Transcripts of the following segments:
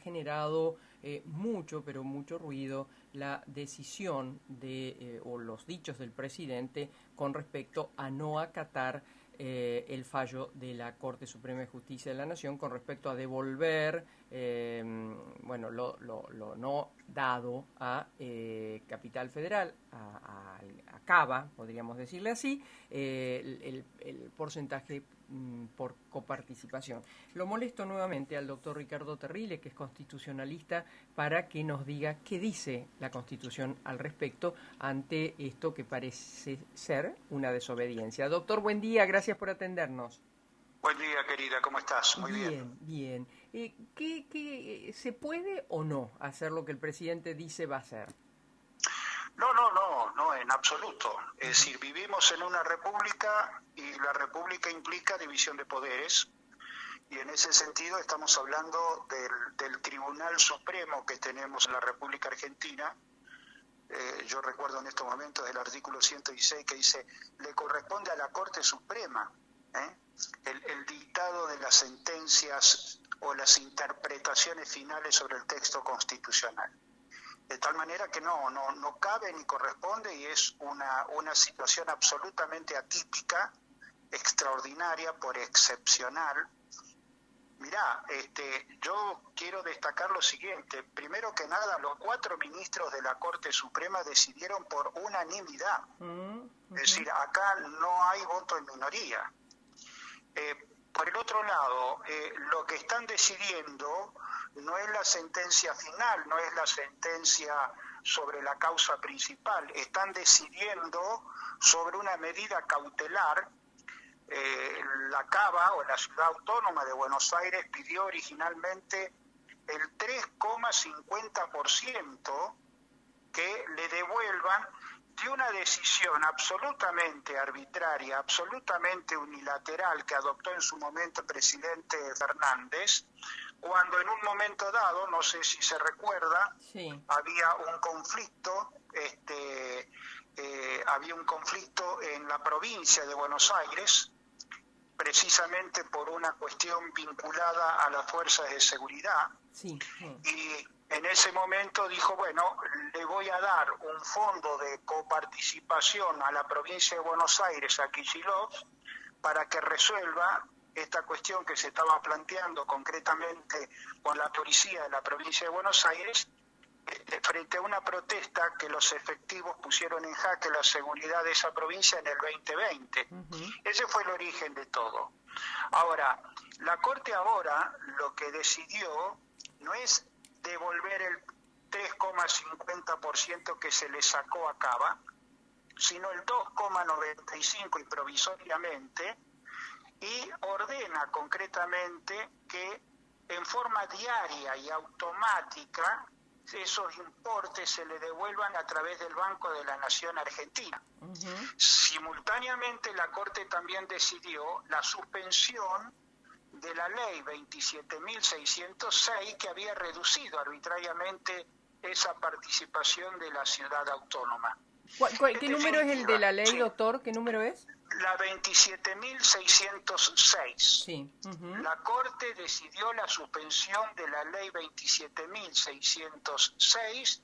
generado mucho, pero mucho ruido la decisión o los dichos del presidente con respecto a no acatar el fallo de la Corte Suprema de Justicia de la Nación con respecto a devolver lo no dado a Capital Federal, a Cava, podríamos decirle así, el porcentaje por coparticipación. Lo molesto nuevamente al doctor Ricardo Terrile, que es constitucionalista, para que nos diga qué dice la Constitución al respecto ante esto que parece ser una desobediencia. Doctor, buen día, gracias por atendernos. Buen día, querida, ¿cómo estás? Muy bien. Bien. ¿Qué se puede o no hacer lo que el presidente dice va a hacer? No, en absoluto. Es decir, vivimos en una república y la república implica división de poderes y en ese sentido estamos hablando del Tribunal Supremo que tenemos en la República Argentina. Yo recuerdo en estos momentos el artículo 116 que dice, le corresponde a la Corte Suprema el dictado de las sentencias o las interpretaciones finales sobre el texto constitucional. De tal manera que no cabe ni corresponde y es una situación absolutamente atípica, extraordinaria, por excepcional. Mirá, yo quiero destacar lo siguiente. Primero que nada, los 4 ministros de la Corte Suprema decidieron por unanimidad. Es decir, acá no hay voto en minoría. Por el otro lado, lo que están decidiendo no es la sentencia final, no es la sentencia sobre la causa principal, están decidiendo sobre una medida cautelar. La Cava, o la Ciudad Autónoma de Buenos Aires, pidió originalmente el 3,50% que le devuelvan de una decisión absolutamente arbitraria, absolutamente unilateral que adoptó en su momento el presidente Fernández, cuando en un momento dado, no sé si se recuerda, sí, había un conflicto en la provincia de Buenos Aires, precisamente por una cuestión vinculada a las fuerzas de seguridad. Sí. Y en ese momento dijo, bueno, le voy a dar un fondo de coparticipación a la provincia de Buenos Aires, a Kicillof, para que resuelva esta cuestión que se estaba planteando concretamente con la policía de la provincia de Buenos Aires, frente a una protesta que los efectivos pusieron en jaque la seguridad de esa provincia en el 2020. Ese fue el origen de todo. Ahora, la Corte ahora lo que decidió no es devolver el 3,50% que se le sacó a Cava, sino el 2,95% y provisoriamente, y ordena concretamente que en forma diaria y automática esos importes se le devuelvan a través del Banco de la Nación Argentina. Simultáneamente la Corte también decidió la suspensión de la ley 27.606 que había reducido arbitrariamente esa participación de la ciudad autónoma. ¿Qué número es el de la ley, doctor? ¿Qué número es? La 27.606. Sí. La Corte decidió la suspensión de la ley 27.606,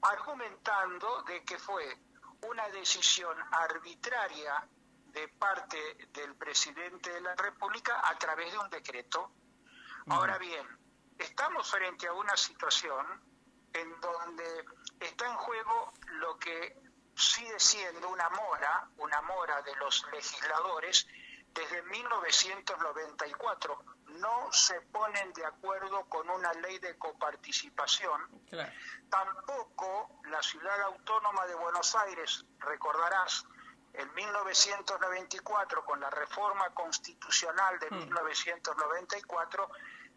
argumentando de que fue una decisión arbitraria de parte del presidente de la República a través de un decreto. Ahora bien, estamos frente a una situación en donde está en juego lo que sigue siendo una mora de los legisladores desde 1994. No se ponen de acuerdo con una ley de coparticipación. Claro. Tampoco la Ciudad Autónoma de Buenos Aires, recordarás, en 1994, con la reforma constitucional de 1994,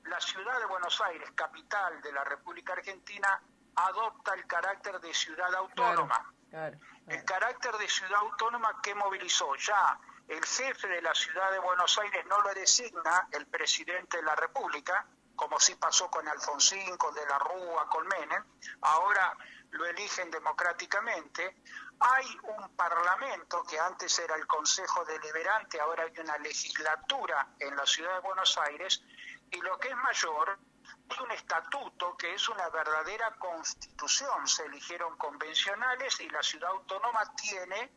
la Ciudad de Buenos Aires, capital de la República Argentina, adopta el carácter de ciudad autónoma. Claro. El carácter de ciudad autónoma que movilizó ya el jefe de la Ciudad de Buenos Aires no lo designa el presidente de la República, como sí pasó con Alfonsín, con De la Rúa, con Menem, ahora lo eligen democráticamente. Hay un parlamento que antes era el Consejo Deliberante, ahora hay una legislatura en la Ciudad de Buenos Aires, y lo que es mayor, hay un estatuto que es una verdadera constitución, se eligieron convencionales y la ciudad autónoma tiene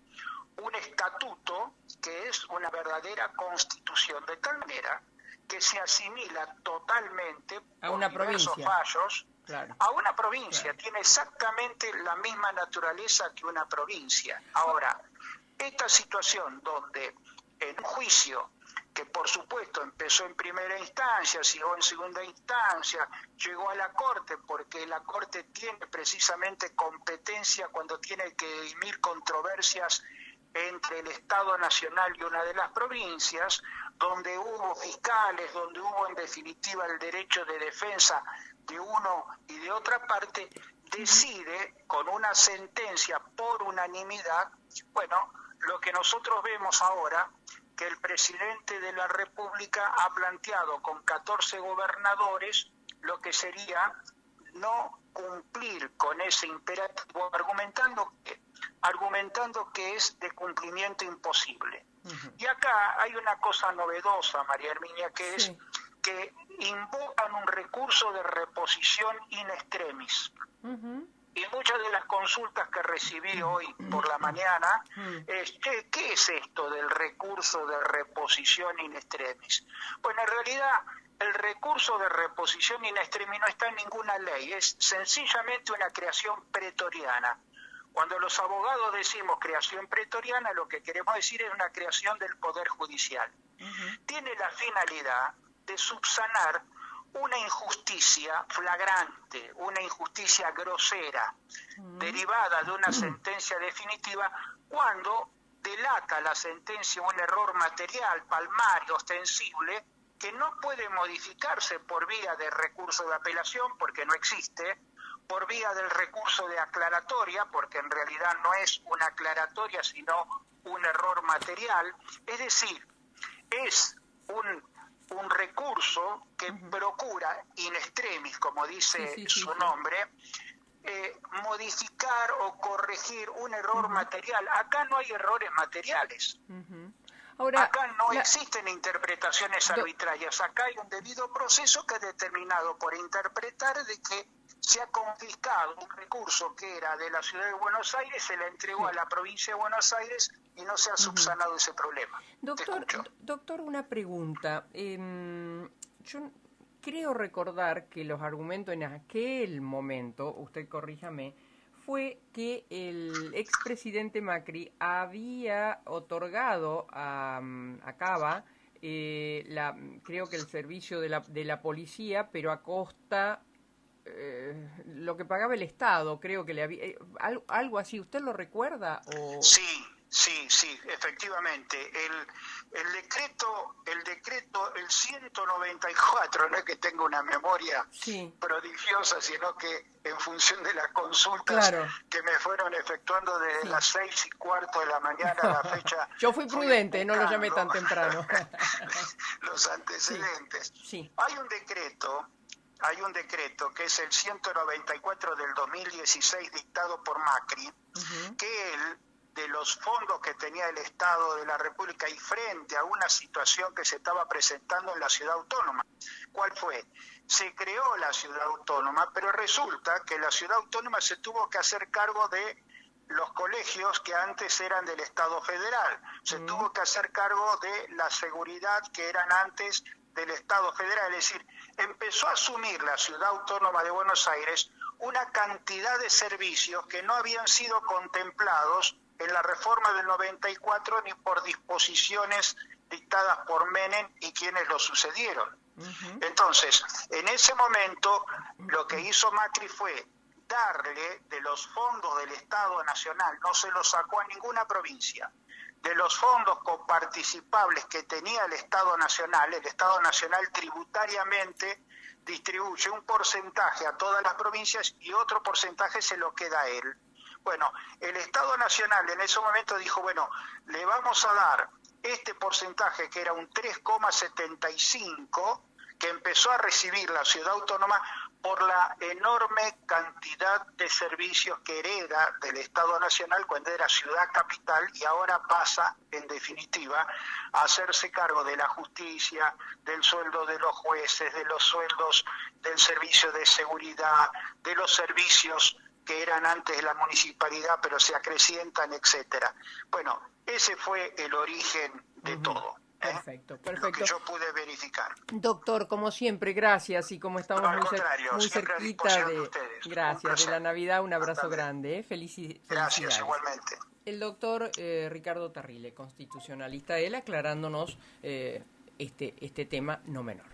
un estatuto que es una verdadera constitución, de tal manera que se asimila totalmente a por una diversos provincia. fallos Claro. a una provincia, Claro. tiene exactamente la misma naturaleza que una provincia. Ahora, esta situación donde en un juicio que por supuesto empezó en primera instancia, siguió en segunda instancia, llegó a la Corte, porque la Corte tiene precisamente competencia cuando tiene que dirimir controversias entre el Estado Nacional y una de las provincias, donde hubo fiscales, donde hubo en definitiva el derecho de defensa de uno y de otra parte, decide con una sentencia por unanimidad, bueno, lo que nosotros vemos ahora, que el presidente de la República ha planteado con 14 gobernadores lo que sería no cumplir con ese imperativo, argumentando que es de cumplimiento imposible. Uh-huh. Y acá hay una cosa novedosa, María Herminia, que es que invocan un recurso de reposición in extremis. Uh-huh. Y muchas de las consultas que recibí hoy por la mañana es, ¿qué es esto del recurso de reposición in extremis? Bueno, en realidad el recurso de reposición in extremis no está en ninguna ley, es sencillamente una creación pretoriana. Cuando los abogados decimos creación pretoriana, lo que queremos decir es una creación del Poder Judicial. Uh-huh. Tiene la finalidad de subsanar una injusticia flagrante, una injusticia grosera, derivada de una sentencia definitiva, cuando delata la sentencia un error material, palmario, ostensible, que no puede modificarse por vía de recurso de apelación, porque no existe, por vía del recurso de aclaratoria, porque en realidad no es una aclaratoria, sino un error material. Es decir, es un recurso que procura in extremis, como dice su nombre, modificar o corregir un error material. Acá no hay errores materiales. Ahora, acá no existen interpretaciones arbitrarias. Acá hay un debido proceso que es determinado por interpretar de que se ha confiscado un recurso que era de la ciudad de Buenos Aires, se le entregó a la provincia de Buenos Aires y no se ha subsanado ese problema. Doctor, una pregunta. Yo creo recordar que los argumentos en aquel momento, usted corríjame, fue que el expresidente Macri había otorgado a Cava, creo que el servicio de la policía, pero a costa lo que pagaba el Estado, creo que le había algo así. ¿Usted lo recuerda? O... Sí, efectivamente. El decreto, el 194, no es que tenga una memoria prodigiosa, sino que en función de las consultas que me fueron efectuando desde las 6:15 de la mañana a la fecha. Yo fui prudente, no lo llamé tan temprano. Los antecedentes. Hay un decreto que es el 194 del 2016 dictado por Macri, que él, de los fondos que tenía el Estado de la República y frente a una situación que se estaba presentando en la ciudad autónoma. ¿Cuál fue? Se creó la ciudad autónoma, pero resulta que la ciudad autónoma se tuvo que hacer cargo de los colegios que antes eran del Estado federal. Se tuvo que hacer cargo de la seguridad que eran antes del Estado federal. Es decir, empezó a asumir la ciudad autónoma de Buenos Aires una cantidad de servicios que no habían sido contemplados en la reforma del 94 ni por disposiciones dictadas por Menem y quienes lo sucedieron. Entonces, en ese momento, lo que hizo Macri fue darle de los fondos del Estado Nacional, no se los sacó a ninguna provincia, de los fondos coparticipables que tenía el Estado Nacional tributariamente distribuye un porcentaje a todas las provincias y otro porcentaje se lo queda a él. Bueno, el Estado Nacional en ese momento dijo, bueno, le vamos a dar este porcentaje que era un 3,75 que empezó a recibir la ciudad autónoma por la enorme cantidad de servicios que hereda del Estado Nacional cuando era ciudad capital y ahora pasa, en definitiva, a hacerse cargo de la justicia, del sueldo de los jueces, de los sueldos del servicio de seguridad, de los servicios que eran antes de la municipalidad pero se acrecientan, etcétera. Bueno, ese fue el origen de todo. Perfecto. Lo que yo pude verificar. Doctor, como siempre, gracias, y como estamos muy cerquita de la Navidad, un abrazo grande, felicidades. Gracias, igualmente. El doctor Ricardo Tarrile, constitucionalista, él aclarándonos este tema no menor.